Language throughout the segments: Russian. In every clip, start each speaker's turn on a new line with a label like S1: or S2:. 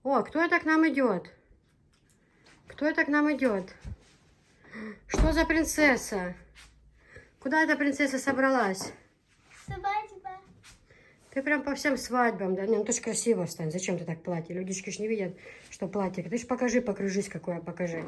S1: О, кто это к нам идет? Кто это к нам идет? Что за принцесса? Куда эта принцесса собралась?
S2: Свадьба.
S1: Ты прям по всем свадьбам, да? Не, ну ты ж красиво стань. Зачем ты так платье? Людички ж не видят, что платье. Ты ж покажи, покружись, какое, покажи.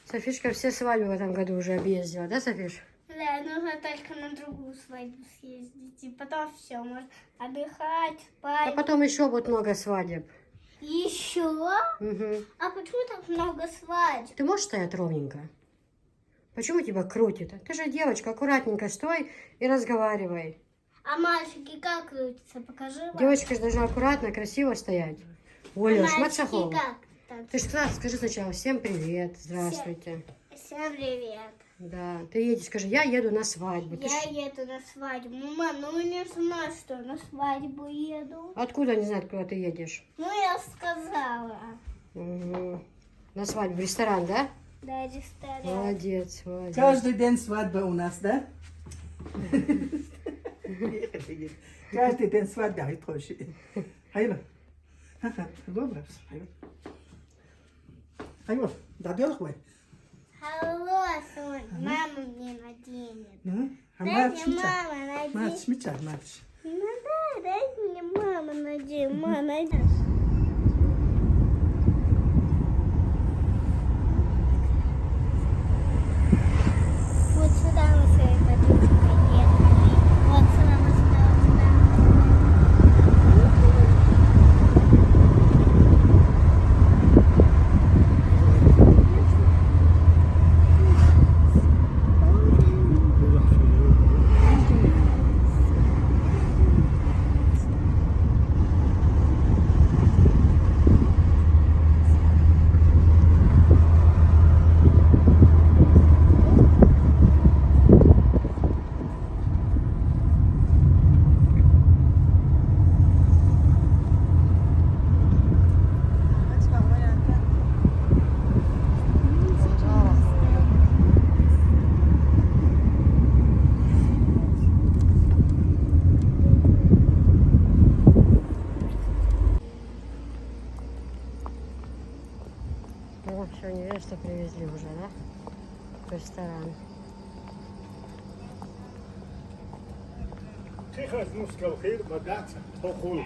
S1: Софишка все свадьбы в этом году уже объездила, да, Софиш?
S2: Да, нужно только на другую свадьбу съездить. И потом все, можно отдыхать,
S1: А
S2: спать.
S1: потом еще будет много свадеб.
S2: Еще?
S1: Угу.
S2: А почему так много свадеб?
S1: Ты можешь стоять ровненько? Почему тебя крутит? Ты же девочка, аккуратненько стой и разговаривай.
S2: А мальчики как крутятся? Покажи вам.
S1: Девочка же должна аккуратно, красиво стоять. Оля,
S2: Мальчики
S1: Шматсахова.
S2: как так?
S1: Ты же скажи сначала всем привет, здравствуйте.
S2: Всем привет.
S1: Да, ты едешь, скажи, я еду на свадьбу. Ты
S2: Я
S1: ж-
S2: еду на свадьбу. Мама, ну не знаю, что на свадьбу еду.
S1: Откуда они знают, куда ты едешь?
S2: Ну я сказала.
S1: Мгм. На свадьбу, в ресторан, да?
S2: Да, ресторан.
S1: Молодец, молодец.
S3: Каждый день свадьба у нас, да? Каждый день свадьба, и тоже. Hayırlı. Добре. Hayırlı. Добрый хуй.
S2: Алло, Сонь, мама мне наденет.
S3: Ну, а
S2: Дай
S3: Марч
S2: мне
S3: мича.
S2: мама наденет.
S3: Марч мича, Марч.
S2: Ну да, дай мне мама наденет. Мама наденет. Вот сюда мы с этой подружкой ехали. Вот сюда мы сюда.
S1: Ну, все, невесту привезли уже, да? В ресторан.
S4: Тихо, ну, скалхир, бадаться, похуй.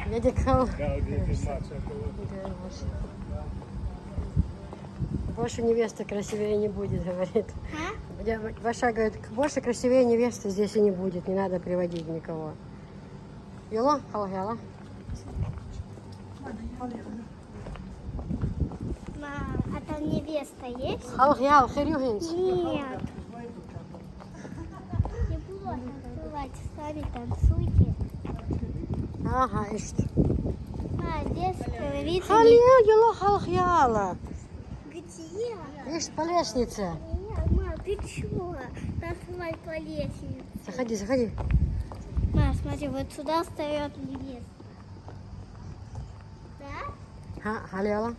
S1: Дядя Кал.
S4: Да,
S1: Да, больше невесты красивее не будет, говорит. Ваша говорит, больше красивее невесты здесь и не будет, не надо приводить никого. Йола, халгяла.
S2: Мам, а там невеста есть?
S1: Халгял, херюгинс.
S2: Нет. Не буду танцевать, сами танцуйте.
S1: Ага, ишт.
S2: А, здесь говорится,
S1: Халия, йола, халгяла.
S2: где?
S1: Ишт по лестнице.
S2: Нет, мам, ты чего? Танцевать по лестнице.
S1: Заходи, заходи.
S2: Мам, смотри, вот сюда встает невеста. Да?
S1: Ха, халиала.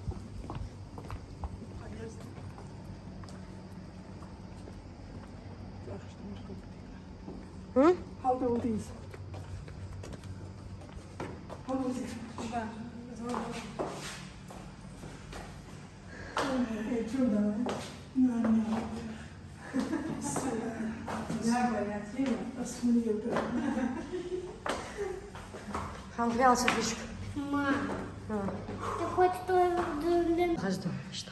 S1: М?
S3: How old is? How old is?
S1: Халгял, Софишка.
S2: Мам,
S1: А,
S2: ты хоть что...
S1: Газду, ишт.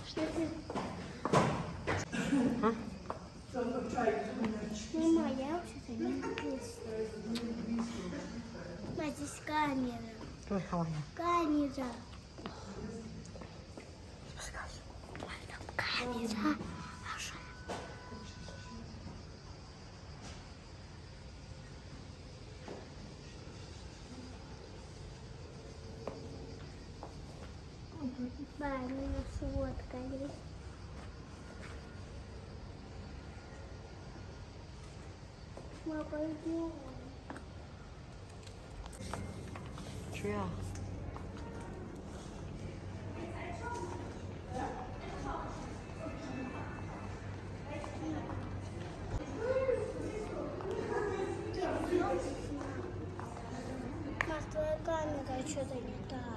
S2: Что ты... Мама, я вообще-то не вкусно. Мать, здесь камера.
S1: Ой, халгял.
S2: Камера.
S1: Спускайся.
S2: Камера. Баня сфоткались. Мама, пойдем.
S1: Чья?
S2: что-то не так.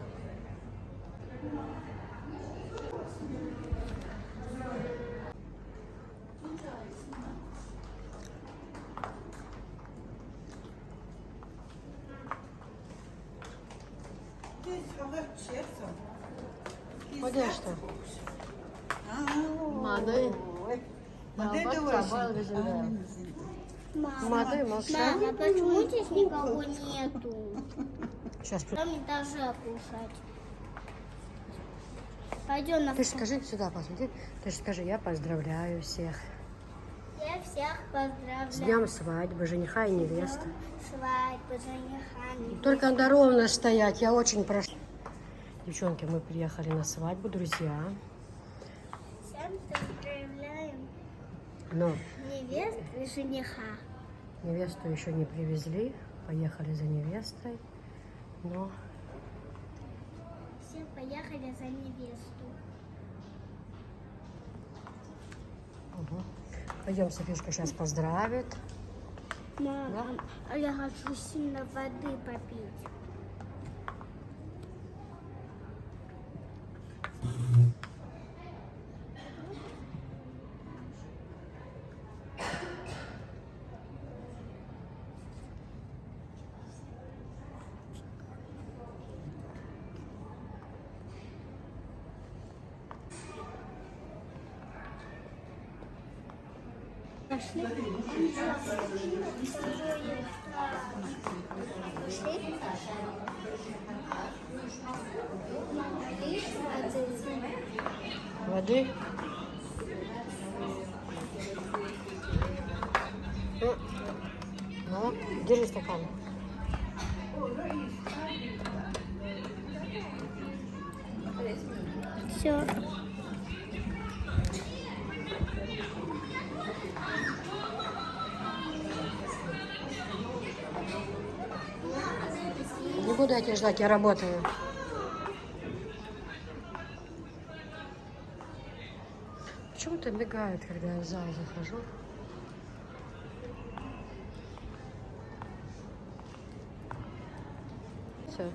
S1: Подожди. Мады. Мады, молча.
S2: Мама, почему здесь никого нету?
S1: Сейчас.
S2: Там этаже кушать. Пойдем на
S1: Ты же скажи сюда, посмотри. Ты же скажи, я поздравляю всех.
S2: Я всех поздравляю.
S1: С днем свадьбы, жениха и невесты.
S2: Свадьбы, жениха.
S1: Только надо ровно стоять, я очень прошу. Девчонки, мы приехали на свадьбу, друзья.
S2: Всем поздравляем
S1: Но
S2: невесту и жениха.
S1: невесту еще не привезли. Поехали за невестой. Но
S2: Все поехали за невесту.
S1: пойдем, Софишка сейчас поздравит.
S2: Мама, а я хочу сильно воды попить. Пошли.
S1: Воды. Ну, держи стакан.
S2: Все.
S1: Не буду я тебя ждать, я работаю. Почему-то мигает, когда я в зал захожу. Все.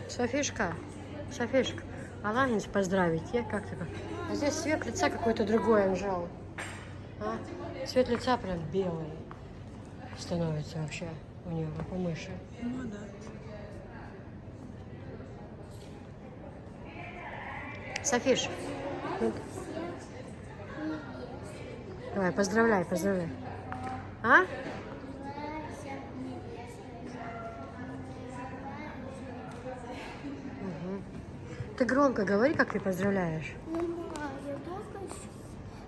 S1: Софишка, Софишка, Аллахинс поздравить, я как-то как. А здесь цвет лица какой-то другой, Анжел. А? Цвет лица прям белый становится вообще у нее, как у мыши.
S3: Ну да.
S1: Софиш, ну, давай, поздравляй, поздравляй. А? Ты громко говори, как ты поздравляешь.
S2: Я только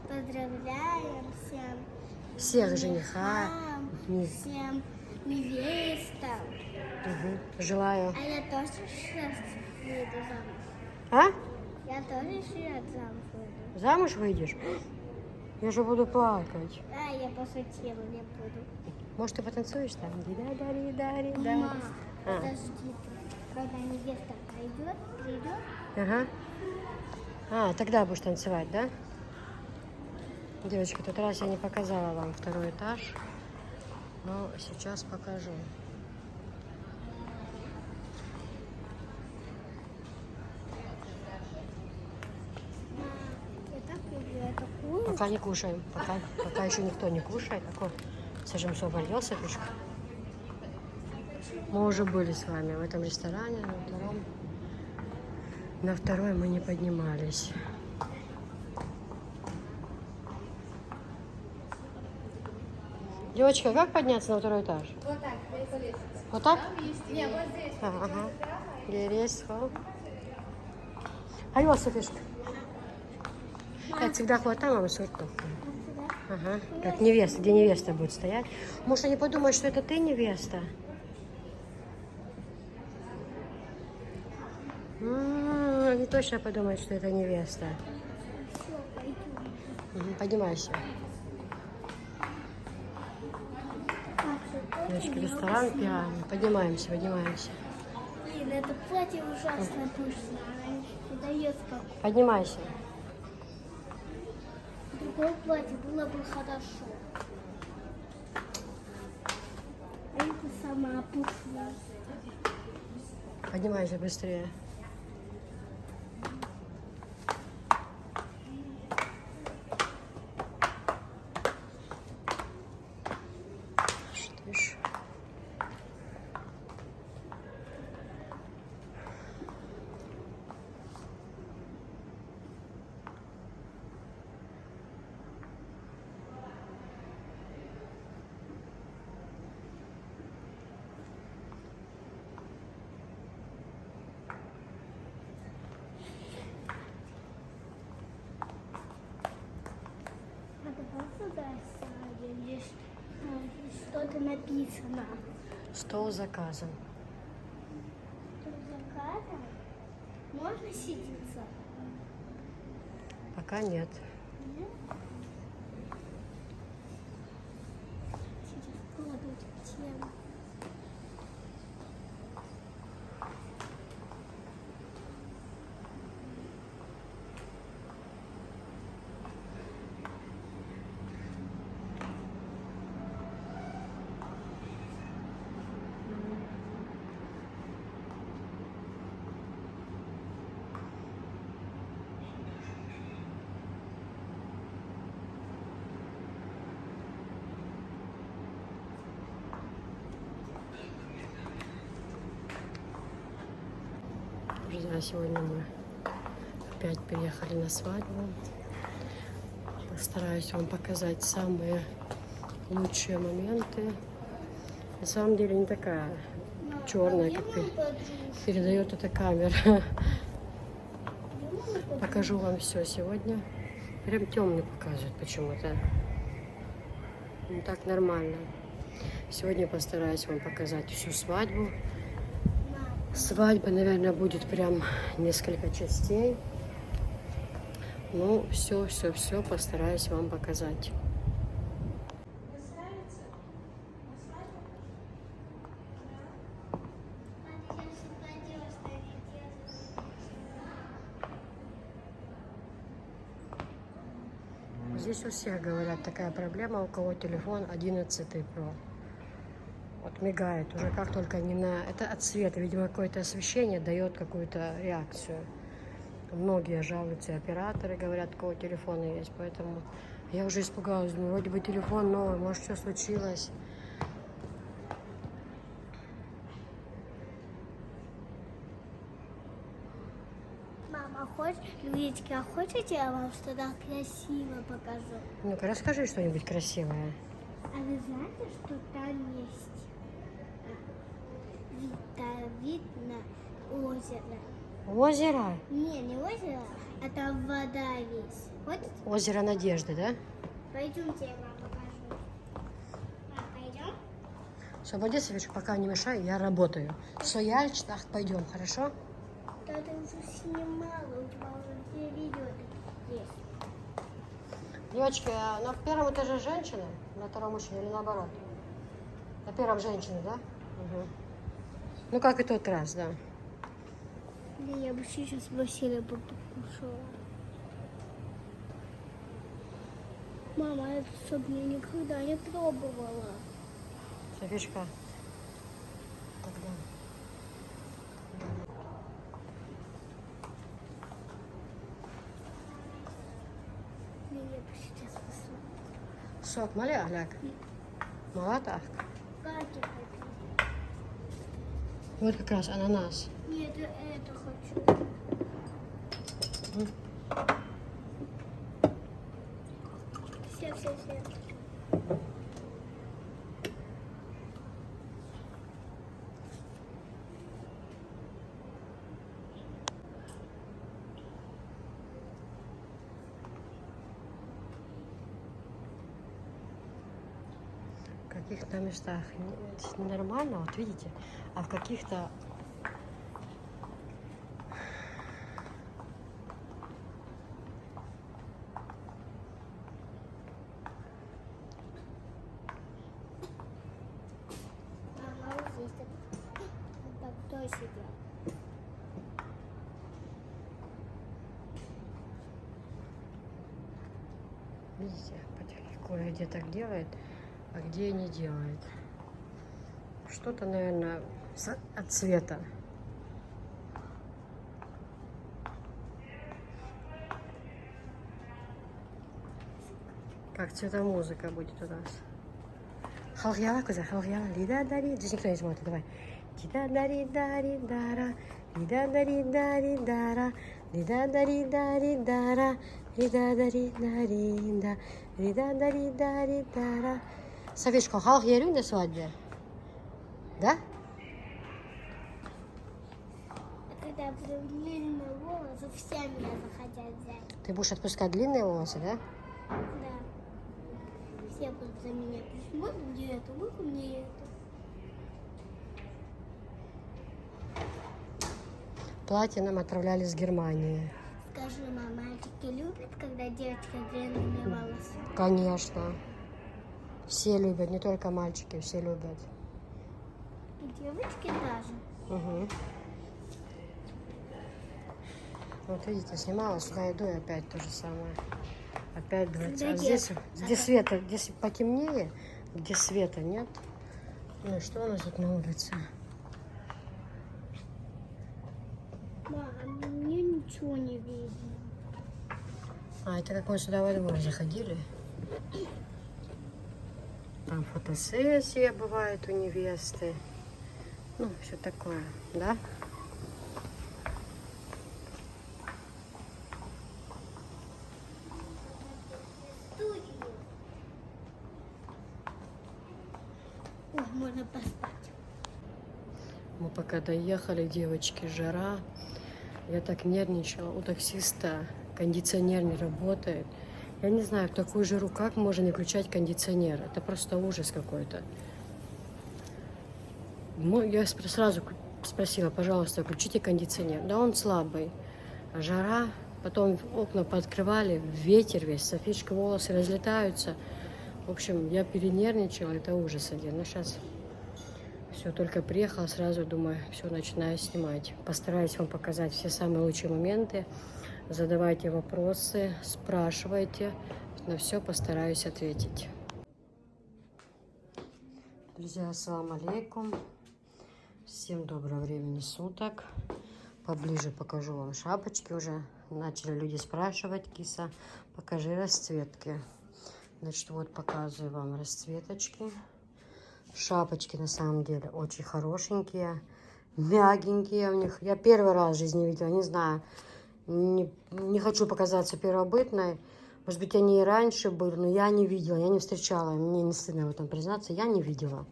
S2: поздравляем всем.
S1: Всех жениха.
S2: Всем невестам.
S1: Желаю.
S2: А я тоже сейчас выйду замуж.
S1: А?
S2: Я тоже сейчас замуж выйду.
S1: Замуж выйдешь? Я же буду плакать.
S2: Да, я пошутила, не буду.
S1: Может, ты потанцуешь там? Дари.
S2: Мама, подожди. Когда невеста придет,
S1: Ага. А, тогда будешь танцевать, да? Девочки, в тот раз я не показала вам второй этаж, но сейчас покажу.
S2: я так люблю такую.
S1: Пока не кушаем, пока еще никто не кушает. Такой, сажем все обольется пешка. Мы уже были с вами в этом ресторане, на втором. На второй мы не поднимались. Девочка, как подняться на второй этаж?
S5: Вот так, по лестнице.
S1: Вот так?
S5: Не, вот здесь.
S1: Ага. Есть. Алло, Софишка. Я всегда хватаю маму суртовку. Ага. Как невеста, где невеста будет стоять. Может, они подумают, что это ты невеста? Они точно подумают, что это невеста. Поднимайся. Девочки, ресторан пьяный. Поднимаемся.
S2: Блин, это платье ужасно пышное. Оно не дает спокойно.
S1: Поднимайся.
S2: Другое такое платье было бы хорошо. А это сама пушила.
S1: Поднимайся быстрее. Что ж.
S2: А давай сюда сядем, здесь что-то написано.
S1: Стол заказан.
S2: Тут заказано? Можно сидеться?
S1: Пока нет.
S2: Нет? Сейчас кладут тему.
S1: Друзья, сегодня мы опять приехали на свадьбу. Постараюсь вам показать самые лучшие моменты. На самом деле не такая черная, как передает эта камера. Покажу вам все сегодня. Прям темный показывает почему-то. Ну так нормально. Сегодня постараюсь вам показать всю свадьбу. Свадьба, наверное, будет прям несколько частей. Ну, все постараюсь вам показать. Здесь у всех, говорят, такая проблема, у кого телефон 11 Pro. Вот мигает уже как только не на... Это от света, видимо, какое-то освещение дает какую-то реакцию. Многие жалуются, операторы говорят, у кого телефоны есть, поэтому я уже испугалась, думаю, вроде бы телефон новый, может, что случилось.
S2: Мама, хочешь, Людочка, а хочете я вам что-то красиво покажу?
S1: Ну-ка, расскажи что-нибудь красивое.
S2: А вы знаете, что там есть вид на озеро?
S1: Озеро?
S2: Не озеро, а там вода есть. Хотите?
S1: Озеро Надежды, да?
S2: Пойдемте, я вам покажу. Пойдем?
S1: Освободи, Софичка, пока не мешай, я работаю. Все, так, пойдем, хорошо?
S2: Да ты уже снимала, у тебя уже 2 видео таких есть.
S1: Девочки, а на первом этаже женщины, на втором мужчина или наоборот? На первом женщины, да? Угу. Ну, как и тот раз, да.
S2: Да я бы сейчас Василия бы покушала. Мама, это чтоб я никогда не пробовала.
S1: Софишка, тогда.
S2: Я бы сейчас посмотрела.
S1: Сок, маля, гляк. Молотах.
S2: Как я хочу?
S1: Вот как раз ананас.
S2: Нет, я это хочу. Все.
S1: В каких-то местах нормально, вот видите, а в каких-то
S2: Мама, вот здесь так кто сидел?
S1: Видите, кое-где так делает, а где и не делает. Что-то, наверное, от цвета. Как цветомузыка будет у нас. Халгяла, кузя, халгяла, лида-дари. Здесь никто не смотрит, давай. Лида-дари-дари-дара, лида-дари-дари-дара, лида-дари-дари-дара, лида-дари-дари-да, лида-дари-дари-дара. Софишка, халк ярю на свадьбе? Да?
S2: Когда буду длинные волосы, все меня захотят взять.
S1: Ты будешь отпускать длинные волосы, да?
S2: Да. Все будут за меня. Вот мне это, вот мне это.
S1: Платье нам отправляли с Германии.
S2: Скажи, мама, мальчики любят, когда девочка длинными волосы?
S1: Конечно. Все любят, не только мальчики, все любят.
S2: И девочки даже.
S1: Угу. Вот видите, снимала, сюда иду и опять то же самое. Опять 20. А здесь света, здесь потемнее, где света нет. Ну и что у нас тут на улице?
S2: Мам, мне ничего не видно.
S1: А, это как мы сюда во двор заходили. Там фотосессия бывает у невесты. Ну, все такое, да?
S2: Ой, можно поспать.
S1: Мы пока доехали, девочки, жара. Я так нервничала. У таксиста кондиционер не работает. Я не знаю, в такую жару как можно не включать кондиционер. Это просто ужас какой-то. Я сразу спросила, пожалуйста, включите кондиционер. Да он слабый. Жара. Потом окна пооткрывали, ветер весь, Софичка волосы разлетаются. В общем, я перенервничала, это ужас один. Но сейчас все, только приехала, сразу думаю, все, начинаю снимать. Постараюсь вам показать все самые лучшие моменты. Задавайте вопросы, спрашивайте. На все постараюсь ответить. Друзья, ассаламу алейкум. Всем доброго времени суток. Поближе покажу вам шапочки уже. Начали люди спрашивать, киса, покажи расцветки. Значит, вот показываю вам расцветочки. Шапочки на самом деле очень хорошенькие, мягенькие у них. Я первый раз в жизни видела, не знаю, не хочу показаться первобытной. Может быть, они и раньше были, но я не видела, я не встречала. Мне не стыдно в этом признаться, я не видела.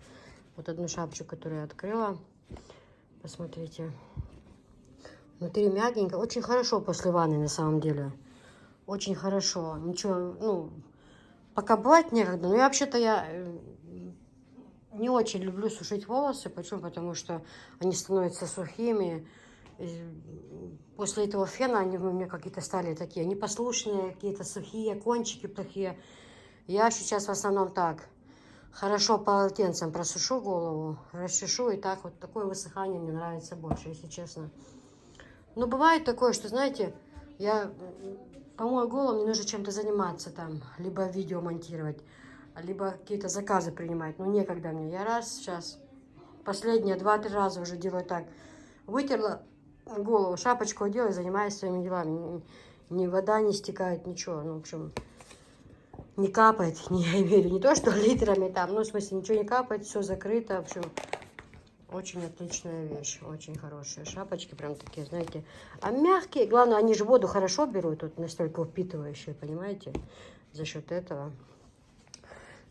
S1: Вот одну шапочку, которую я открыла. Посмотрите. Внутри мягенько. Очень хорошо после ванны на самом деле. Очень хорошо. Ничего, ну, пока бывать некогда. Но я вообще-то не очень люблю сушить волосы. Почему? Потому что они становятся сухими. И после этого фена они у меня какие-то стали такие непослушные, какие-то сухие, кончики плохие. Я сейчас в основном так. Хорошо полотенцем просушу голову, расчешу. И так вот такое высыхание мне нравится больше, если честно. Но бывает такое, что, знаете, я помою голову, мне нужно чем-то заниматься там. Либо видео монтировать, либо какие-то заказы принимать. Но некогда мне. Я раз сейчас, последние 2-3 раза уже делаю так. Вытерла голову, шапочку одела и занимаюсь своими делами. Ни вода не стекает, ничего. Ну, в общем, не капает. Я имею не то, что литрами там. Ну, в смысле, ничего не капает, все закрыто. В общем, очень отличная вещь. Очень хорошие шапочки. Прям такие, знаете. А мягкие. Главное, они же воду хорошо берут. Тут настолько впитывающие, понимаете? За счет этого.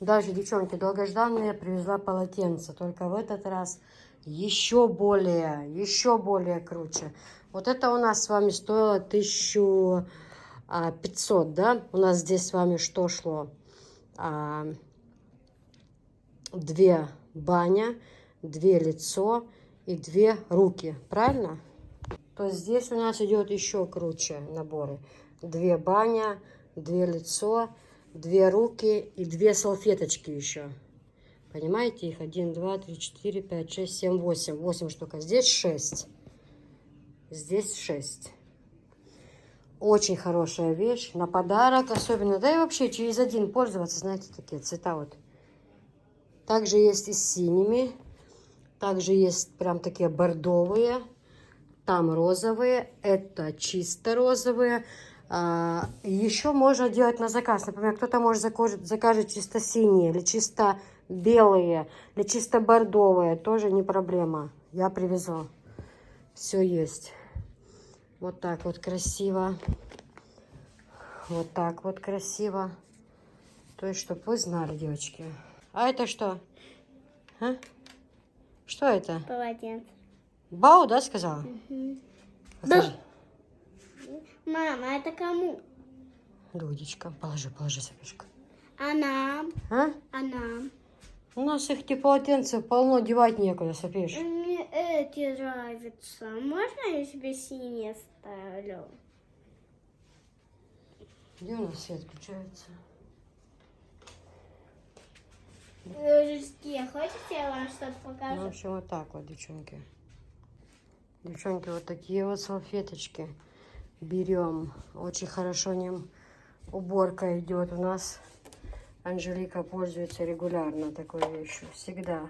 S1: Даже, девчонки, долгожданные привезла полотенце. Только в этот раз еще более круче. Вот это у нас с вами стоило 1500, да? У нас здесь с вами что шло? 2 баня, 2 лицо и 2 руки. Правильно? То здесь у нас идет еще круче наборы. 2 баня, 2 лицо, 2 руки и 2 салфеточки еще. Понимаете, их 1, 2, 3, 4, 5, 6, 7, 8. 8 штук. А здесь 6. Здесь 6. Очень хорошая вещь на подарок особенно. Да и вообще через один пользоваться, знаете, такие цвета вот. Также есть и с синими. Также есть прям такие бордовые. Там розовые. Это чисто розовые. Еще можно делать на заказ. Например, кто-то может закажет чисто синие или чисто белые, или чисто бордовые. Тоже не проблема. Я привезу. Все есть. Вот так вот красиво. Вот так вот красиво. То есть, чтобы вы знали, девочки. А это что? А? Что это?
S2: Полотенце.
S1: Бау, да, сказала? Покажи.
S2: Мама, это кому?
S1: Людечка. Положи, Софишка.
S2: А нам?
S1: А?
S2: А нам?
S1: У нас их эти полотенца полно, девать некуда, Софиш.
S2: Мне эти нравятся. Можно я себе синие ставлю?
S1: Где у нас свет включается?
S2: Дружки, хотите, я вам что-то
S1: Ну, в
S2: покажу?
S1: общем, вот так вот, девчонки. Девчонки, вот такие вот салфеточки берем. Очень хорошо ним уборка идет у нас. Анжелика пользуется регулярно такой вещью. Всегда.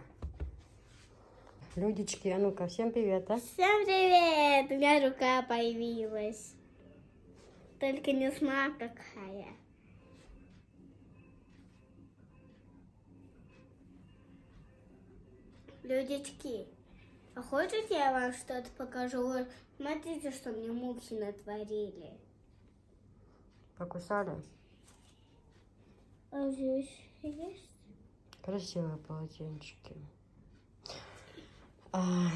S1: Людечки, а ну-ка, всем привет, а?
S2: Всем привет! У меня рука появилась. Только не знаю, какая. Людечки, а хотите, я вам что-то покажу? Вот смотрите, что мне мухи натворили.
S1: Покусали?
S2: А здесь есть?
S1: Красивые полотенчики. Ай,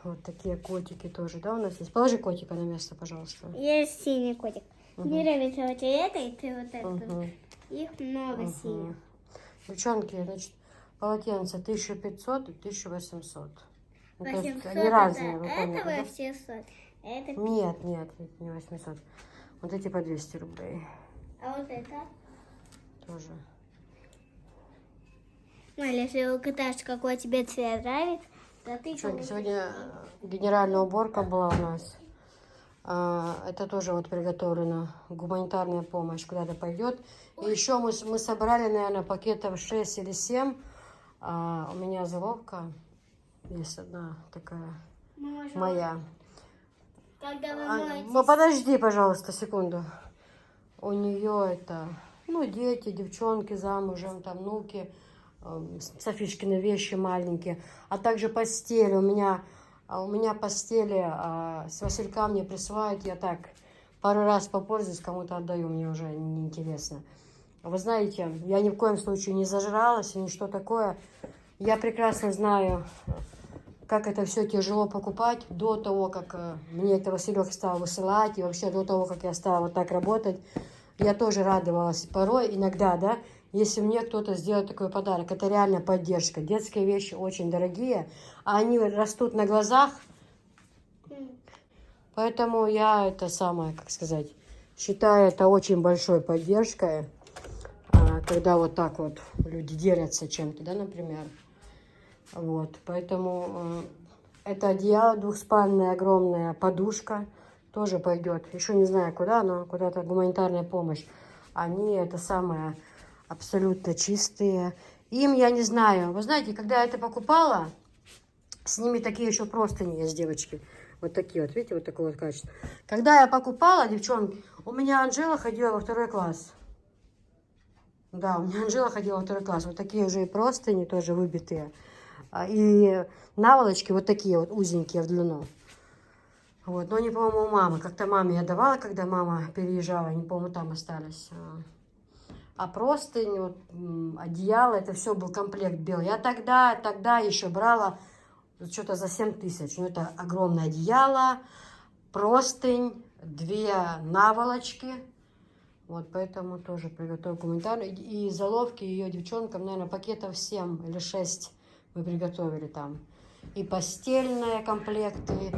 S1: вот такие котики тоже, да, у нас есть? Положи котика на место, пожалуйста.
S2: Есть синий котик. Мне нравится вот это и ты вот это.
S1: Мгм.
S2: Их много синих.
S1: Девчонки, значит, полотенца 1500 и 1800. Ну, то есть
S2: 800
S1: они разные, вы
S2: это
S1: поняли, да?
S2: 800. Это...
S1: Нет, не 800. Вот эти по 200 рублей
S2: А вот это?
S1: тоже.
S2: Маля, если угадаешь, какой тебе цвет нравится, то ты...
S1: Девчонки, сегодня генеральная уборка была у нас. Это тоже вот приготовлено. Гуманитарная помощь куда-то пойдет. И еще мы собрали, наверное, пакетов 6 или 7. У меня заловка есть одна такая моя.
S2: Когда вы моетесь...
S1: Подожди, пожалуйста, секунду. У нее это, ну, дети, девчонки замужем, там, внуки, Софишкины вещи маленькие, а также постели. У меня постели с Василька мне присылают, я так пару раз попользуюсь, кому-то отдаю, мне уже неинтересно. Вы знаете, я ни в коем случае не зажралась, ни что такое. Я прекрасно знаю, как это все тяжело покупать до того, как мне это Василек стал высылать, и вообще до того, как я стала вот так работать. Я тоже радовалась порой, иногда, да, если мне кто-то сделает такой подарок. Это реально поддержка. Детские вещи очень дорогие, а они растут на глазах. Поэтому я это самое, как сказать, считаю это очень большой поддержкой, когда вот так вот люди делятся чем-то, да, например. Вот, поэтому это одеяло двухспальное, огромная подушка тоже пойдет. Еще не знаю куда, но куда-то гуманитарная помощь. Они это самое абсолютно чистые. Им я не знаю. Вы знаете, когда я это покупала, с ними такие еще простыни есть, девочки. Вот такие вот, видите, вот такое вот качество. Когда я покупала, девчонки, у меня Анжела ходила во 2 класс. Да, у меня Анжела ходила во 2 класс. Вот такие уже и простыни тоже выбитые. И наволочки вот такие вот узенькие в длину. Вот, но они, по-моему, у мамы. Как-то маме я давала, когда мама переезжала, они, по-моему, там остались. А простынь, вот, одеяло, это все был комплект белый. Я тогда еще брала что-то за 7000. Ну, это огромное одеяло, простынь, 2 наволочки. Вот, поэтому тоже приготовила гуманитарную. И заловки ее девчонкам, наверное, пакетов 7 или 6 мы приготовили там. И постельные комплекты,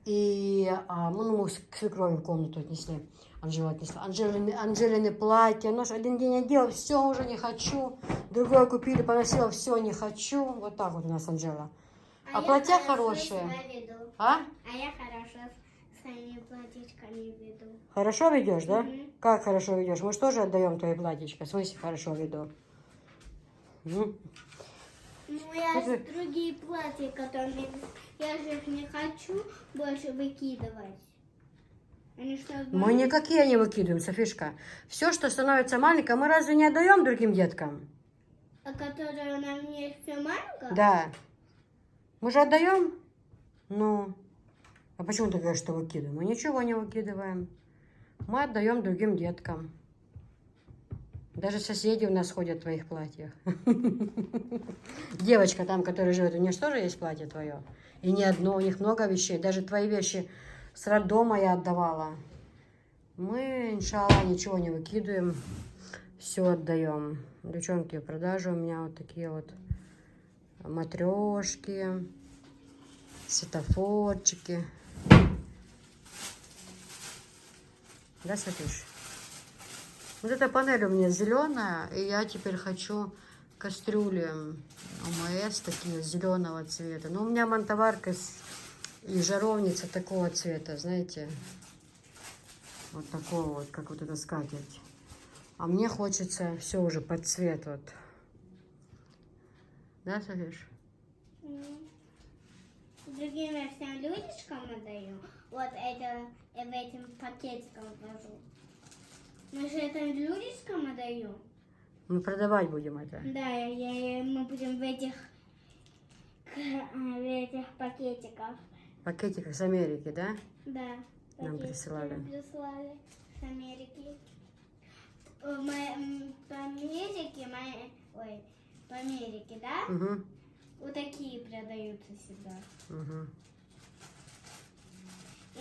S1: и мы к свекрови в комнату отнесли. Анжела отнесла. Анжелины платья. Ну, один день одела, все, уже не хочу. Другое купили, поносила, все, не хочу. Вот так вот у нас Анжела. А платья хорошие.
S2: Себя веду.
S1: А?
S2: А я хорошо своими платьичками веду.
S1: Хорошо ведешь, да?
S2: Мгм.
S1: Как хорошо ведешь? Мы же тоже отдаем твои платьичка. В смысле хорошо веду? М?
S2: Ну, я другие платья, которыми я же их не хочу больше выкидывать. Они что,
S1: Мы никакие не выкидываем, Софишка. Все, что становится маленькое, мы разве не отдаем другим деткам?
S2: А которые на мне все маленькое?
S1: Да. Мы же отдаем? Ну. А почему ты говоришь, что выкидываем? Мы ничего не выкидываем. Мы отдаем другим деткам. Даже соседи у нас ходят в твоих платьях. Девочка там, которая живет, у нее же тоже есть платье твое. И не одно, у них много вещей. Даже твои вещи с роддома я отдавала. Мы, иншалла, ничего не выкидываем. Все отдаем. Девчонки, в продаже у меня вот такие вот матрешки, светофорчики. Да, Софиш? Вот эта панель у меня зеленая, и я теперь хочу кастрюли ОМС такие зеленого цвета. Но у меня монтоварка и жаровница такого цвета, знаете, вот такого вот, как вот эта скатерть. А мне хочется все уже под цвет вот. Да, Софиш?
S2: Другим я всем людишкам отдаю. Вот это я в этим пакетиком вложу. Мы же это людишкам отдаем.
S1: Мы продавать будем это.
S2: Да, мы будем в этих пакетиках.
S1: Пакетик с Америки, да?
S2: Да.
S1: Нам
S2: пакетики
S1: присылали.
S2: Прислали с Америки. По Америке, да?
S1: Угу.
S2: Вот такие продаются сюда.
S1: Угу.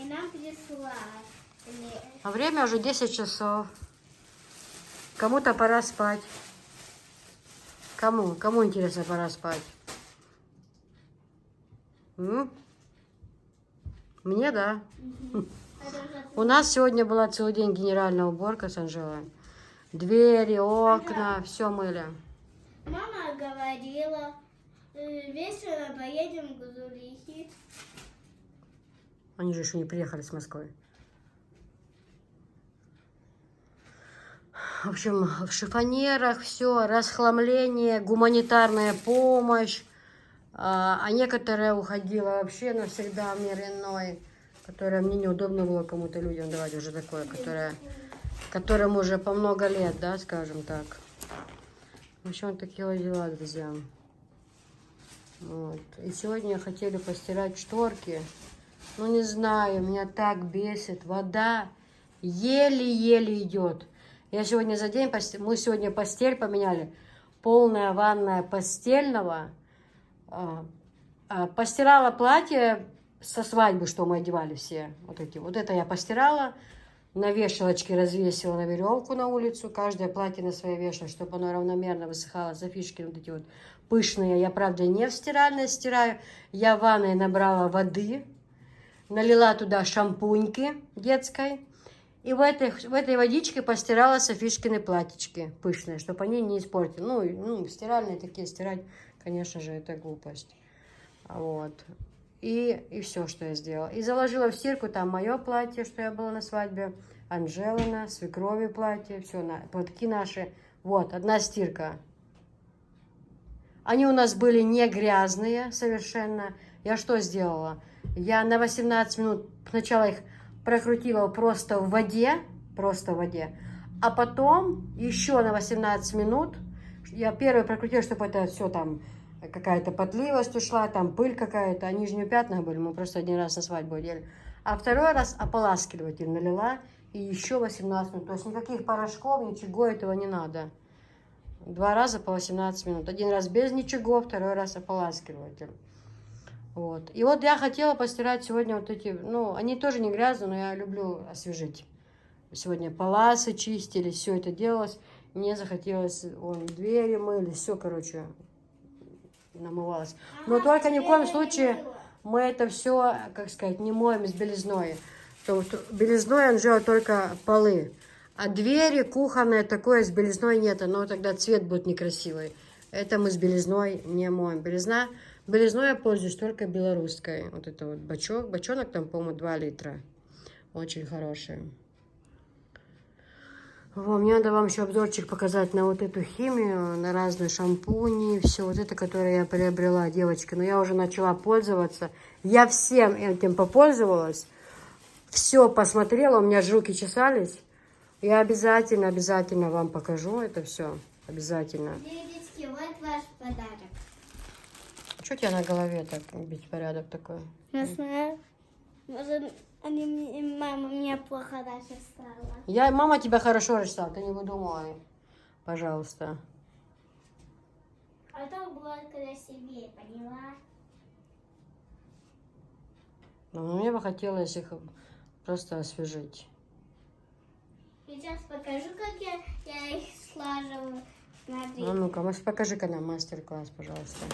S2: И нам прислали.
S1: А время уже 10 часов. Кому-то пора спать. Кому? Кому интересно пора спать? М? Мне, да. У нас сегодня была целый день генеральная уборка с Анжелой. Двери, окна, все мыли.
S2: Мама говорила, вечером поедем к Зулихе.
S1: Они же еще не приехали с Москвы. В общем, в шифонерах все, расхламление, гуманитарная помощь. А некоторые уходила вообще навсегда в мир иной, которое мне неудобно было кому-то людям давать уже такое, которым уже по много лет, да, скажем так. В общем, вот такие вот дела, друзья. Вот. И сегодня хотели постирать шторки. Ну, не знаю, меня так бесит. Вода еле-еле идет. Я сегодня за день, мы сегодня постель поменяли. Полная ванная постельного. Постирала платье со свадьбы, что мы одевали все. Вот эти. Вот это я постирала. На вешалочке развесила на веревку на улицу. Каждое платье на своей вешалке, чтобы оно равномерно высыхало. Зафишки вот эти вот пышные. Я, правда, не в стиральной стираю. Я в ванной набрала воды. Налила туда шампуньки детской. И в этой водичке постирала Софишкины платьички пышные, чтобы они не испортили. Ну, стиральные такие стирать, конечно же, это глупость. Вот. И все, что я сделала. И заложила в стирку там мое платье, что я была на свадьбе, Анжелина, свекрови платье, все, платки наши. Вот, одна стирка. Они у нас были не грязные совершенно. Я что сделала? Я на 18 минут сначала их прокрутила просто в воде, а потом еще на 18 минут я первый прокрутила, чтобы это все там какая-то потливость ушла, там пыль какая-то, а нижние пятна были, мы просто один раз на свадьбу одели. А второй раз ополаскиватель налила и еще 18 минут. То есть никаких порошков, ничего этого не надо. 2 раза по 18 минут. Один раз без ничего, второй раз ополаскиватель. Вот. И вот я хотела постирать сегодня вот эти, ну, они тоже не грязные, но я люблю освежить. Сегодня паласы чистили, все это делалось. Мне захотелось, двери мыли, все, короче, намывалось. Но только ни в коем случае мы это все, как сказать, не моем с белизной. То белизной Анжела только полы. А двери кухонные такое с белизной нет, но тогда цвет будет некрасивый. Это мы с белизной не моем. Белизной я пользуюсь только белорусской. Вот это вот бачок. Бачонок там, по-моему, 2 литра. Очень хорошие. Во, мне надо вам еще обзорчик показать на вот эту химию, на разные шампуни, все вот это, которое я приобрела, девочки. Но я уже начала пользоваться. Я всем этим попользовалась. Все посмотрела, у меня же руки чесались. Я обязательно вам покажу это все. Обязательно.
S2: Девочки, вот ваш подарок.
S1: Что у тебя на голове так беспорядок такой?
S2: Не знаю. Может, мама мне плохо даже стала.
S1: Мама тебя хорошо расчесала, ты не выдумывай. Пожалуйста.
S2: А то было красивее, поняла?
S1: Но мне бы хотелось их просто освежить.
S2: Сейчас покажу, как я их слаживаю. Смотри.
S1: А ну-ка, покажи-ка нам мастер-класс, пожалуйста.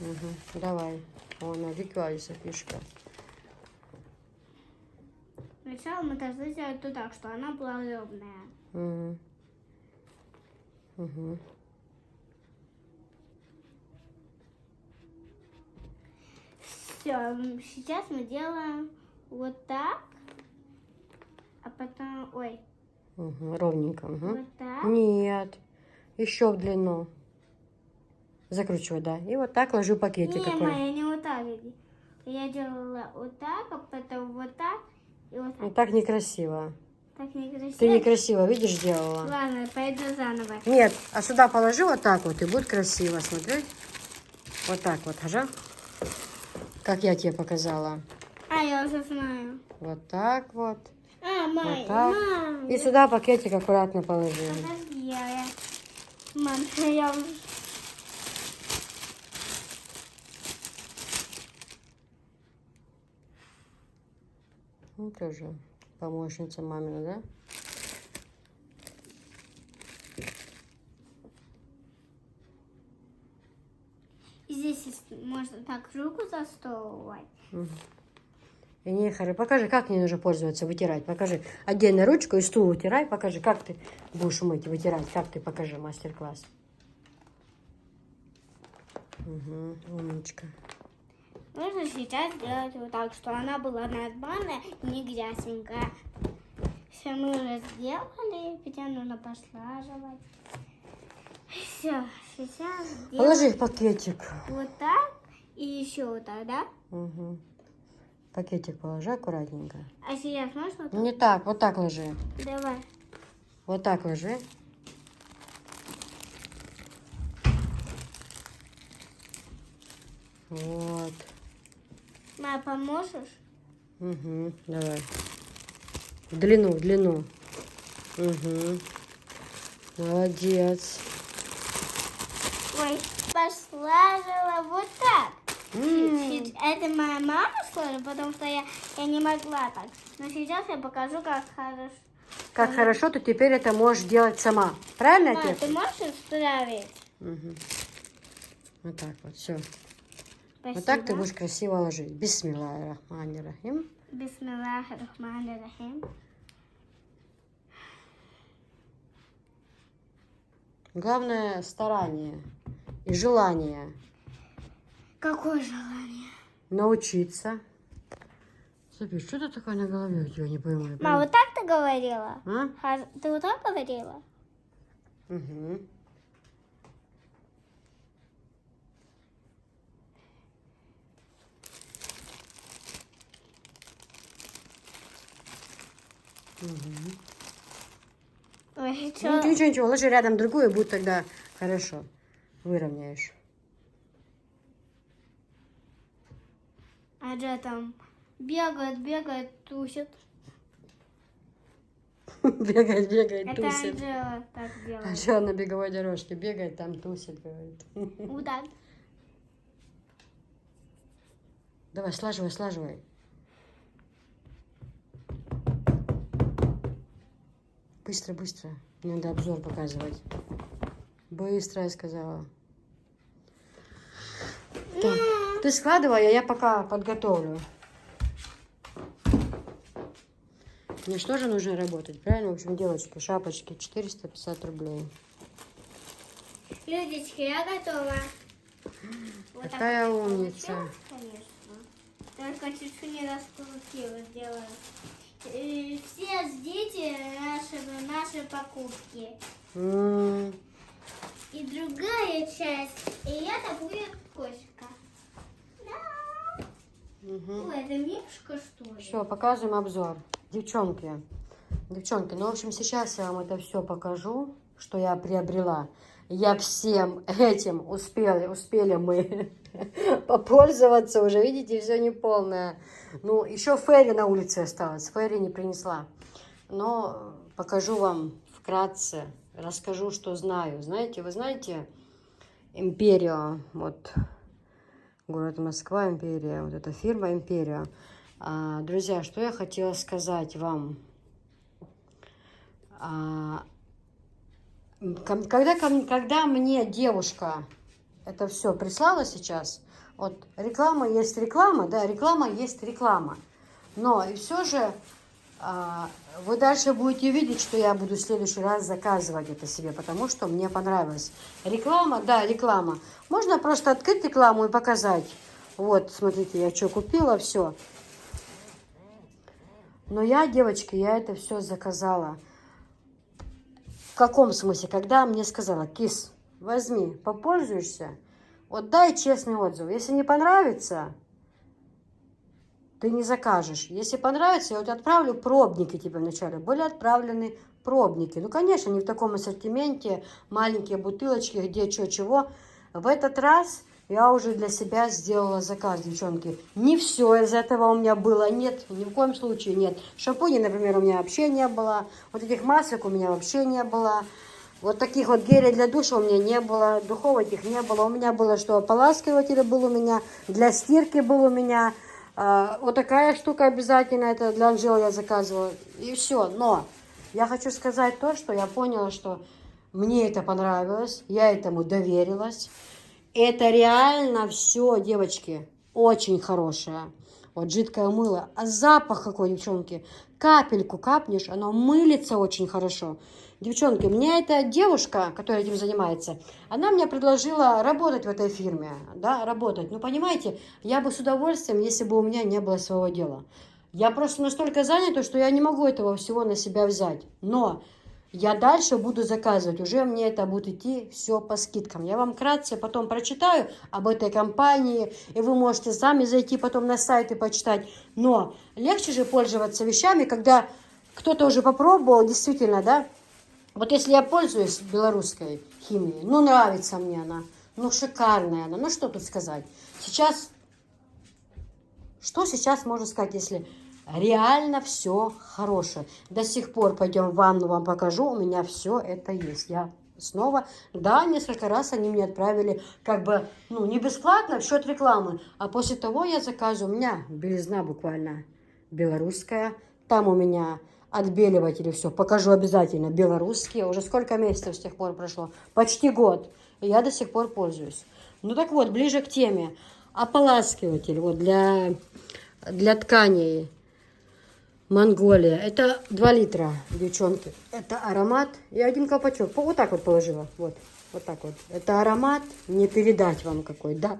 S1: Угу, давай. О, на Викуалиса фишка.
S2: Сначала мы должны сделать то так, что она была ровная.
S1: Угу. Угу.
S2: Все, сейчас мы делаем вот так, а потом, ой,
S1: Угу. Ровненько. Угу.
S2: вот так.
S1: Нет. Еще в длину. Закручивай, да. И вот так ложу пакетик
S2: Не,
S1: какой.
S2: Майя, не вот так. Я делала вот так, а потом вот так и вот так.
S1: Ну так некрасиво.
S2: Так некрасиво.
S1: Ты некрасиво, видишь, делала.
S2: Ладно, пойду заново.
S1: Нет, а сюда положи вот так вот, и будет красиво смотреть. Вот так вот, ага. Как я тебе показала.
S2: А, я уже знаю.
S1: Вот так вот.
S2: А, Майя,
S1: Вот так.
S2: мам.
S1: И сюда пакетик аккуратно положи.
S2: Подожди, Мам, я уже...
S1: Ну, тоже помощница мамина, да?
S2: Здесь можно так руку засовывать.
S1: И не хоро. Покажи, как мне нужно пользоваться, вытирать. Покажи. Отдельно ручку и стул вытирай. Покажи, как ты будешь мыть и вытирать. Как ты, покажи мастер-класс. Угу, умничка.
S2: Нужно сейчас сделать вот так, что она была надбанная и не грязненькая. Все мы уже сделали, теперь нужно послаживать. Все, сейчас сделаем
S1: Положи в пакетик.
S2: вот так и еще вот так, да?
S1: Угу. Пакетик положи аккуратненько.
S2: А сейчас можно вот так?
S1: Не так, вот так ложи.
S2: Давай.
S1: Вот так ложи. Вот.
S2: Ма, поможешь?
S1: Угу, давай. В длину, в длину. Угу. Молодец.
S2: Ой, послажила вот так. Это моя мама сложила, потому что я не могла так. Но сейчас я покажу, как хорошо.
S1: Как хорошо, ты теперь это можешь делать сама. Правильно,
S2: Мама,
S1: отец?
S2: ты можешь исправить?
S1: Угу. Вот так вот, все.
S2: Спасибо.
S1: Вот так ты будешь красиво ложить. Бисмиллахи рахмани рахим.
S2: Бисмиллахи рахмани рахим.
S1: Главное старание и желание
S2: Какое желание?
S1: научиться. Софи, что ты такое на голове у тебя, не пойму.
S2: Мама, вот так ты говорила?
S1: А?
S2: Ты вот так говорила?
S1: Угу.
S2: Ой,
S1: Ну, ничего, ложи рядом другую, будет тогда хорошо. Выровняешь.
S2: А Джа там бегает, тусит.
S1: Бегает,
S2: Это
S1: тусит.
S2: Анжела так
S1: А
S2: делает.
S1: что на беговой дорожке бегает, там тусит, говорит.
S2: Вот так.
S1: Давай, слаживай. Быстро. Надо обзор показывать. Быстро, я сказала. Так, ты складывай, а я пока подготовлю. Мне что же нужно работать, правильно? В общем, девочки, шапочки 450 рублей.
S2: Людочки, я готова. Вот
S1: Какая
S2: так вот
S1: умница.
S2: получилось, конечно. Только чуть-чуть не раскрутила, сделала. Все ждите наши покупки. И другая часть. И это будет кошка. Да. Ой, это мишка, что ли?
S1: Все, показываем обзор. Девчонки, ну, в общем, сейчас я вам это все покажу, что я приобрела. Я всем этим успели мы попользоваться уже, видите, все неполное. Ну, еще Ферри на улице осталось, Ферри не принесла. Но покажу вам вкратце, расскажу, что знаю. Знаете, вы знаете, Империо, вот, город Москва, Империя, вот эта фирма Империо. Друзья, что я хотела сказать вам. Когда мне девушка это все прислала сейчас, вот реклама есть реклама, да, реклама есть реклама. Но и все же вы дальше будете видеть, что я буду в следующий раз заказывать это себе, потому что мне понравилось. Реклама, да, реклама. Можно просто открыть рекламу и показать. Вот, смотрите, я что купила, все. Но я, девочки, я это все заказала. В каком смысле? Когда мне сказала: кис, возьми, попользуешься, вот дай честный отзыв. Если не понравится, ты не закажешь. Если понравится, я вот отправлю пробники тебе вначале. Были отправлены пробники. Ну, конечно, не в таком ассортименте, маленькие бутылочки, где что, чего. В этот раз я уже для себя сделала заказ, девчонки. Не все из этого у меня было, нет, ни в коем случае нет. Шампуней, например, у меня вообще не было. Вот этих масок у меня вообще не было. Вот таких вот гелей для душа у меня не было. Духов этих не было. У меня было, что ополаскиватель был у меня, для стирки был у меня. Вот такая штука обязательно, это для Анжелы я заказывала. И все. Но я хочу сказать то, что я поняла, что мне это понравилось. Я этому доверилась. Это реально все, девочки, очень хорошее. Вот жидкое мыло. А запах какой, девчонки. Капельку капнешь, оно мылится очень хорошо. Девчонки, мне эта девушка, которая этим занимается, она мне предложила работать в этой фирме. Да, работать. Ну, понимаете, я бы с удовольствием, если бы у меня не было своего дела. Я просто настолько занята, что я не могу этого всего на себя взять. Но я дальше буду заказывать, уже мне это будет идти все по скидкам. Я вам вкратце потом прочитаю об этой компании, и вы можете сами зайти потом на сайт и почитать. Но легче же пользоваться вещами, когда кто-то уже попробовал, действительно, да? Вот если я пользуюсь белорусской химией, ну нравится мне она, ну шикарная она, ну что тут сказать. Сейчас, что сейчас можно сказать, если... Реально все хорошее. До сих пор пойдем в ванну, вам покажу. У меня все это есть. Я снова, да, несколько раз они мне отправили, как бы, ну, не бесплатно, в счет рекламы. А после того я заказываю. У меня белизна буквально белорусская. Там у меня отбеливатели, все. Покажу обязательно. Белорусские. Уже сколько месяцев с тех пор прошло? Почти год. И я до сих пор пользуюсь. Ну так вот, ближе к теме. Ополаскиватель вот для тканей. Монголия. Это 2 литра, девчонки. Это аромат. И один колпачок. Вот так вот положила. Вот так вот. Это аромат. Не передать вам какой. Да.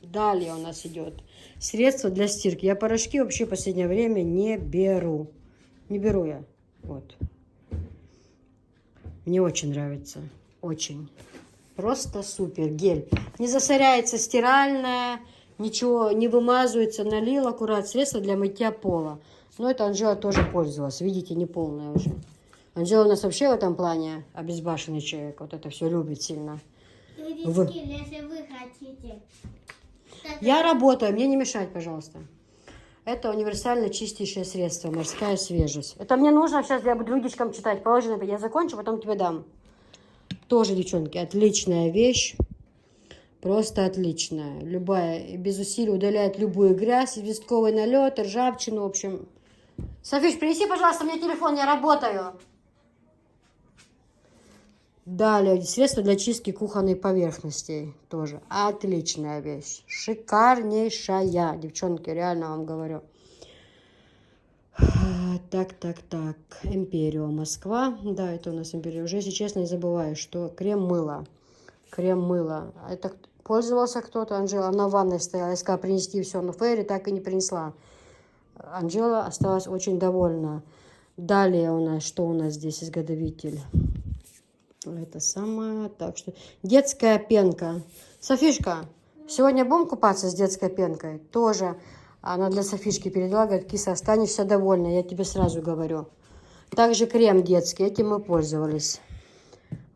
S1: Далее у нас идет средство для стирки. Я порошки вообще в последнее время не беру. Не беру я. Вот. Мне очень нравится. Очень. Просто супер. Гель. Не засоряется стиральная. Ничего не вымазывается. Налил аккурат. Средство для мытья пола. Но это Анжела тоже пользовалась. Видите, не полная уже. Анжела у нас вообще в этом плане обезбашенный человек. Вот это все любит сильно.
S2: Если вы хотите.
S1: Я работаю, мне не мешать, пожалуйста. Это универсально чистящее средство, морская свежесть. Это мне нужно, сейчас я буду людичкам читать. Положи, я закончу, потом тебе дам. Тоже, девчонки, отличная вещь. Просто отличная. Любая, без усилий удаляет любую грязь, известковый налет, ржавчину, в общем. Софиш, принеси, пожалуйста, мне телефон, я работаю. Далее, средство для чистки кухонной поверхностей. Тоже отличная вещь. Шикарнейшая, девчонки, реально вам говорю. Так. Империо, Москва. Да, это у нас Империо. Уже, если честно, не забываю, что крем-мыло. Крем-мыло. Это Пользовался кто-то, Анжела, она в ванной стояла, я сказала принести все, но Фейри так и не принесла. Анжела осталась очень довольна. Далее у нас, что у нас здесь изготовитель? Это самое, так что, детская пенка. Софишка, сегодня будем купаться с детской пенкой? Тоже она для Софишки передала, говорит, киса, останешься довольна, я тебе сразу говорю. Также крем детский, этим мы пользовались.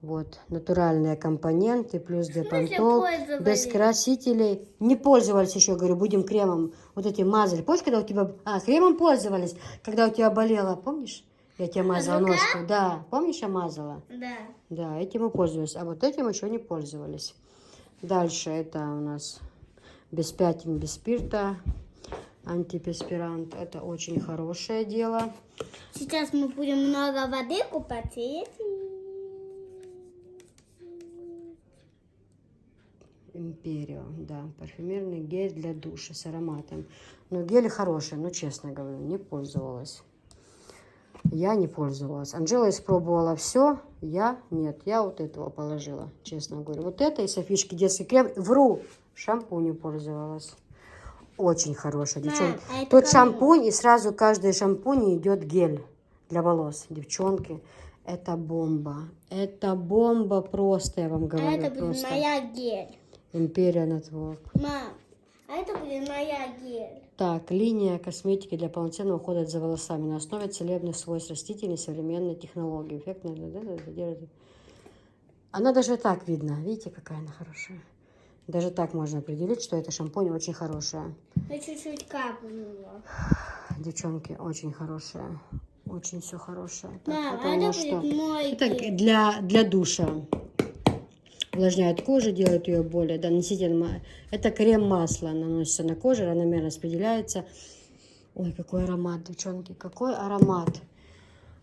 S1: Вот, натуральные компоненты, плюс депантол,
S2: пользовались?
S1: без красителей. Не пользовались еще, говорю, будем кремом вот этим мазали. Помнишь, когда у тебя... кремом пользовались, когда у тебя болело, помнишь? Я тебе мазала
S2: рука?
S1: ножку. Да, помнишь, я мазала?
S2: Да.
S1: Да, этим мы пользовались, а вот этим еще не пользовались. Дальше это у нас без пятен, без спирта, антиперспирант. Это очень хорошее дело.
S2: Сейчас мы будем много воды купаться.
S1: Империо, да, парфюмерный гель для душа с ароматом. Но гель хороший, но честно говорю, не пользовалась. Я не пользовалась. Анжела испробовала все, я нет. Я вот этого положила, честно говорю. Вот это и Софишки детский крем. Вру, шампунь пользовалась. Очень хорошая, девчонки.
S2: А это
S1: Тут
S2: кому?
S1: шампунь, и сразу каждый шампунь идет гель для волос. Девчонки, это бомба. Это бомба просто, я вам говорю.
S2: А это будет
S1: просто.
S2: моя гель.
S1: Империя Network.
S2: Мам, а это будет моя гель.
S1: Так, линия косметики для полноценного ухода за волосами на основе целебных свойств растительной и современной технологии. Эффектная, она даже так видно. Видите, какая она хорошая? Даже так можно определить, что это шампунь очень хорошая.
S2: Я чуть-чуть капнула.
S1: Девчонки, очень хорошая. Очень все хорошее. Так,
S2: Мам,
S1: это
S2: а
S1: у
S2: это
S1: нас
S2: будет
S1: что?
S2: мой
S1: Это
S2: гель.
S1: для душа. Увлажняет кожу, делает ее более доносительной. Это крем-масло наносится на кожу, равномерно распределяется. Ой, какой аромат, девчонки, какой аромат.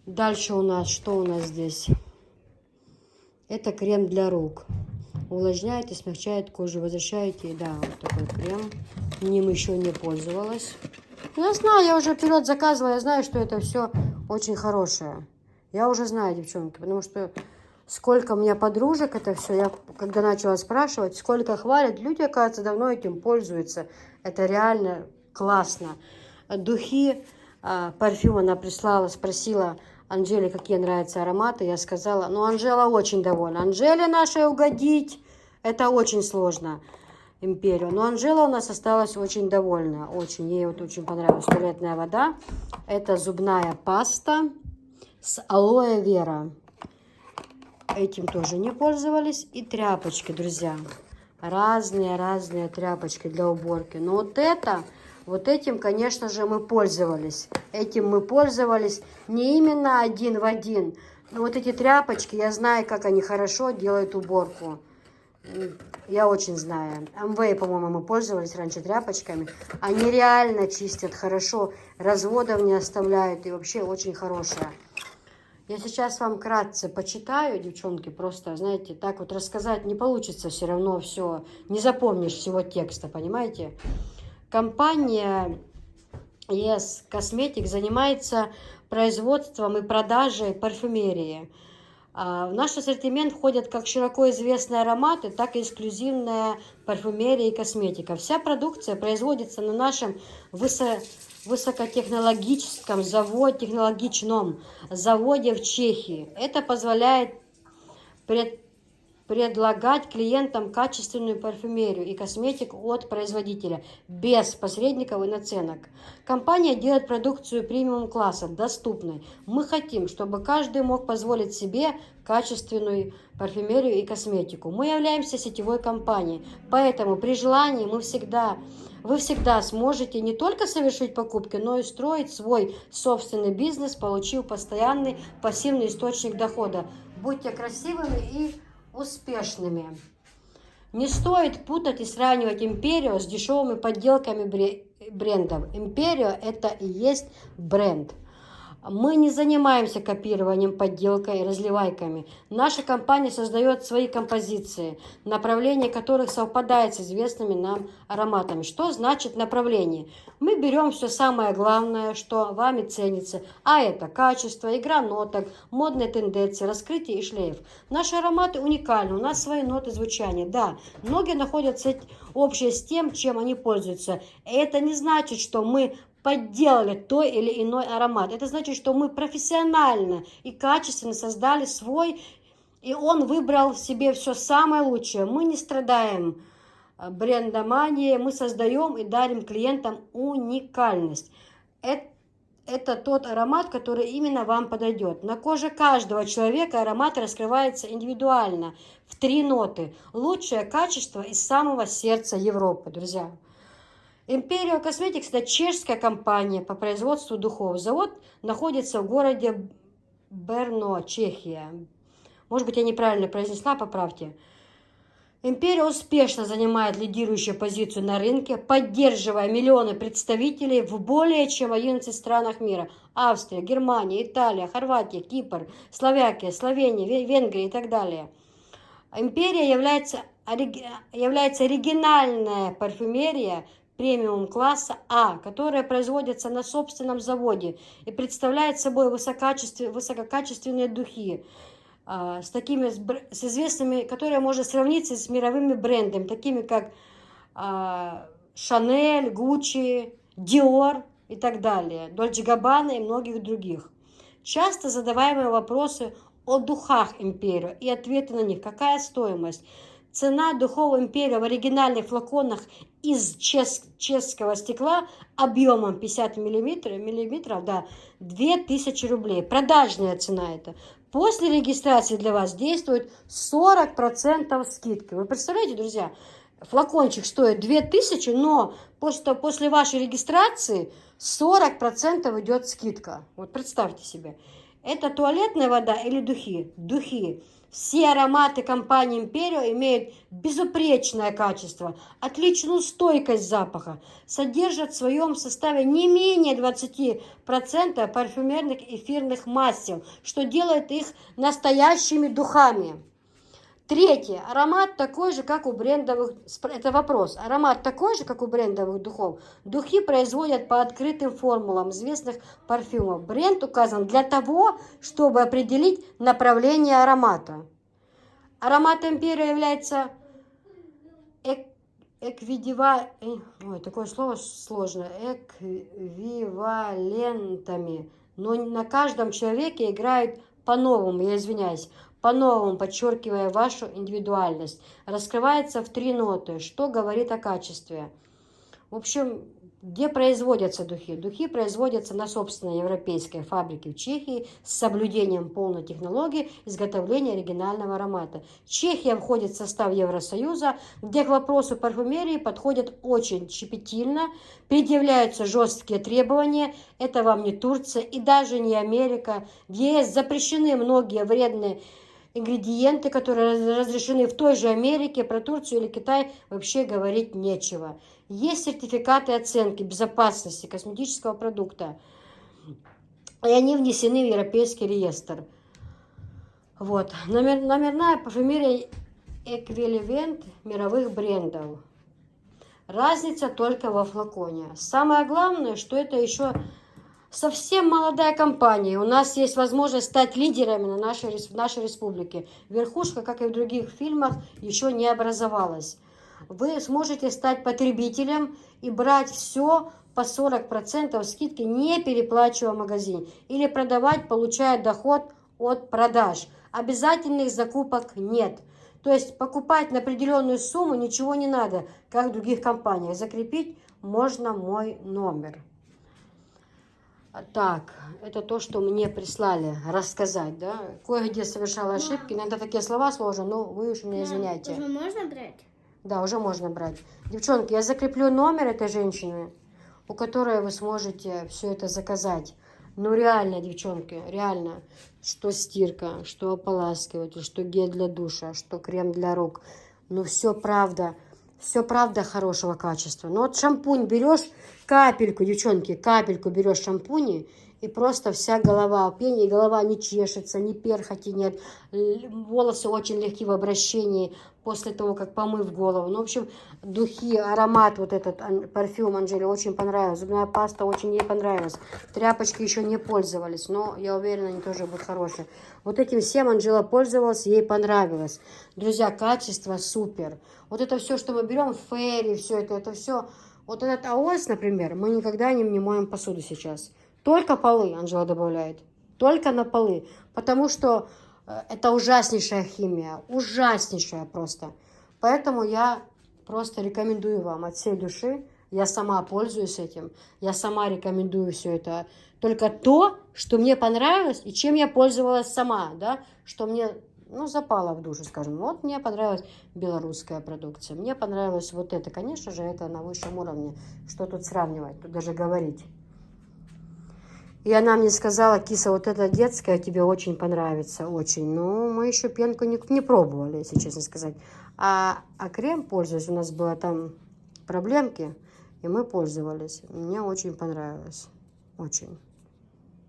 S1: Дальше у нас, что у нас здесь? Это крем для рук. Увлажняет и смягчает кожу, возвращаете, да, вот такой крем. Ним еще не пользовалась. Я знаю, я уже вперед заказывала, я знаю, что это все очень хорошее. Я уже знаю, девчонки, потому что сколько у меня подружек это все, я когда начала спрашивать, сколько хвалят, люди, оказывается, давно этим пользуются. Это реально классно. Духи, парфюм она прислала, спросила Анжеле, какие нравятся ароматы. Я сказала, ну, Анжела очень довольна. Анжеле нашей угодить, это очень сложно. Империю. Но Анжела у нас осталась очень довольна. Очень. Ей вот очень понравилась туалетная вода. Это зубная паста с алоэ вера. Этим тоже не пользовались. И тряпочки, друзья. Разные тряпочки для уборки. Но вот это, вот этим, конечно же, мы пользовались. Этим мы пользовались не именно один в один. Но вот эти тряпочки, я знаю, как они хорошо делают уборку. Я очень знаю. Amway, по-моему, мы пользовались раньше тряпочками. Они реально чистят хорошо, разводов не оставляют и вообще очень хорошая. Я сейчас вам вкратце почитаю, девчонки, просто, знаете, так вот рассказать не получится все равно все. Не запомнишь всего текста, понимаете? Компания Yes Cosmetics занимается производством и продажей парфюмерии. В наш ассортимент входят как широко известные ароматы, так и эксклюзивная парфюмерия и косметика. Вся продукция производится на нашем высокотехнологическом технологичном заводе в Чехии. Это позволяет предлагать клиентам качественную парфюмерию и косметику от производителя, без посредников и наценок. Компания делает продукцию премиум-класса доступной. Мы хотим, чтобы каждый мог позволить себе качественную парфюмерию и косметику. Мы являемся сетевой компанией, поэтому при желании вы всегда сможете не только совершить покупки, но и строить свой собственный бизнес, получив постоянный пассивный источник дохода. Будьте красивыми и успешными. Не стоит путать и сравнивать Империо с дешевыми подделками брендов. Империо это и есть бренд. Мы не занимаемся копированием, подделкой и разливайками. Наша компания создает свои композиции, направление которых совпадает с известными нам ароматами. Что значит направление? Мы берем все самое главное, что вами ценится, а это качество, игра ноток, модные тенденции, раскрытие и шлейф. Наши ароматы уникальны, у нас свои ноты звучания. Да, многие находят общее с тем, чем они пользуются. Это не значит, что мы подделали той или иной аромат. Это значит, что мы профессионально и качественно создали свой, и он выбрал в себе все самое лучшее. Мы не страдаем брендоманией, мы создаем и дарим клиентам уникальность. Это тот аромат, который именно вам подойдет. На коже каждого человека аромат раскрывается индивидуально в 3 ноты. Лучшее качество из самого сердца Европы, друзья. Imperial Cosmetics – это чешская компания по производству духов. Завод находится в городе Брно, Чехия. Может быть, я неправильно произнесла, поправьте. Imperial успешно занимает лидирующую позицию на рынке, поддерживая миллионы представителей в более чем 11 странах мира. Австрия, Германия, Италия, Хорватия, Кипр, Словакия, Словения, Венгрия и так далее. Империя является оригинальная парфюмерия премиум-класса А, которая производится на собственном заводе и представляет собой высококачественные духи, с известными, которые можно сравниться с мировыми брендами, такими как Шанель, Гуччи, Диор и так далее, Дольче Габбана и многих других. Часто задаваемые вопросы о духах Империо и ответы на них. Какая стоимость? Цена духов Империо в оригинальных флаконах из чешского стекла объемом 50 миллиметров, да, 2000 рублей. Продажная цена это. После регистрации для вас действует 40% скидки. Вы представляете, друзья, флакончик стоит 2000, но после вашей регистрации 40% идет скидка. Вот представьте себе. Это туалетная вода или духи? Духи. Все ароматы компании Imperio имеют безупречное качество, отличную стойкость запаха, содержат в своем составе не менее 20% парфюмерных эфирных масел, что делает их настоящими духами. Третье. Аромат такой же, как у брендовых... Это вопрос. Аромат такой же, как у брендовых духов. Духи производят по открытым формулам известных парфюмов. Бренд указан для того, чтобы определить направление аромата. Аромат Империо является такое слово сложное. Эквивалентами. Но на каждом человеке играет по-новому, я извиняюсь, по-новому, подчеркивая вашу индивидуальность. Раскрывается в 3 ноты, что говорит о качестве. В общем, где производятся духи? Духи производятся на собственной европейской фабрике в Чехии с соблюдением полной технологии изготовления оригинального аромата. Чехия входит в состав Евросоюза, где к вопросу парфюмерии подходят очень щепетильно, предъявляются жесткие требования. Это вам не Турция и даже не Америка. В ЕС запрещены многие вредные ингредиенты, которые разрешены в той же Америке. Про Турцию или Китай вообще говорить нечего. Есть сертификаты оценки безопасности косметического продукта, и они внесены в Европейский реестр. Вот. Номерная парфюмерия эквивалент мировых брендов. Разница только во флаконе. Самое главное, что это еще совсем молодая компания. У нас есть возможность стать лидерами в нашей республике. Верхушка, как и в других фильмах, еще не образовалась. Вы сможете стать потребителем и брать все по 40% скидки, не переплачивая в магазине. Или продавать, получая доход от продаж. Обязательных закупок нет. То есть покупать на определенную сумму ничего не надо, как в других компаниях. Закрепить можно мой номер. Так, это то, что мне прислали рассказать, да. Кое-где совершала ошибки, иногда такие слова сложно, но вы уж меня извиняйте.
S2: Уже можно брать?
S1: Да, уже можно брать. Девчонки, я закреплю номер этой женщины, у которой вы сможете все это заказать. Ну реально, девчонки, реально, что стирка, что ополаскиватель, что гель для душа, что крем для рук. Ну все правда хорошего качества. Ну вот шампунь берешь, капельку, девчонки, капельку берешь шампуня и просто вся голова, у пении голова не чешется, ни перхоти нет, волосы очень легкие в обращении после того, как помыв голову. Ну, в общем, духи, аромат, вот этот парфюм Анжеле очень понравился, зубная паста очень ей понравилась, тряпочки еще не пользовались, но я уверена, они тоже будут хорошие. Вот этим всем Анжела пользовалась, ей понравилось. Друзья, качество супер. Вот это все, что мы берем, фейри, все это все. Вот этот АОС, например, мы никогда не моем посуду сейчас. Только полы, Анжела добавляет. Только на полы. Потому что это ужаснейшая химия. Ужаснейшая просто. Поэтому я просто рекомендую вам от всей души. Я сама пользуюсь этим. Я сама рекомендую все это. Только то, что мне понравилось и чем я пользовалась сама. Да? Что мне запало в душу, скажем. Вот мне понравилась белорусская продукция. Мне понравилось вот это. Конечно же, это на высшем уровне. Что тут сравнивать? Тут даже говорить. И она мне сказала: киса, вот эта детская тебе очень понравится, очень. Ну, мы еще пенку не пробовали, если честно сказать. А крем пользуюсь, у нас было там проблемки, и мы пользовались. Мне очень понравилось, очень,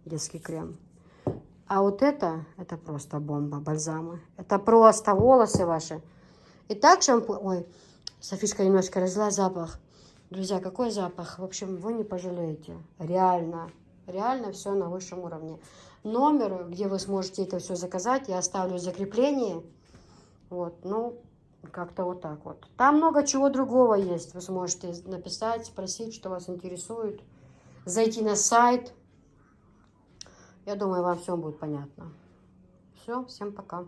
S1: детский крем. А вот это просто бомба, бальзамы. Это просто волосы ваши. И так шампунь, ой, Софишка немножко разлила запах. Друзья, какой запах? В общем, вы не пожалеете, реально. Реально все на высшем уровне. Номер, где вы сможете это все заказать, я оставлю в закреплении. Вот, ну, как-то вот так вот. Там много чего другого есть. Вы сможете написать, спросить, что вас интересует. Зайти на сайт. Я думаю, вам все будет понятно. Все, всем пока.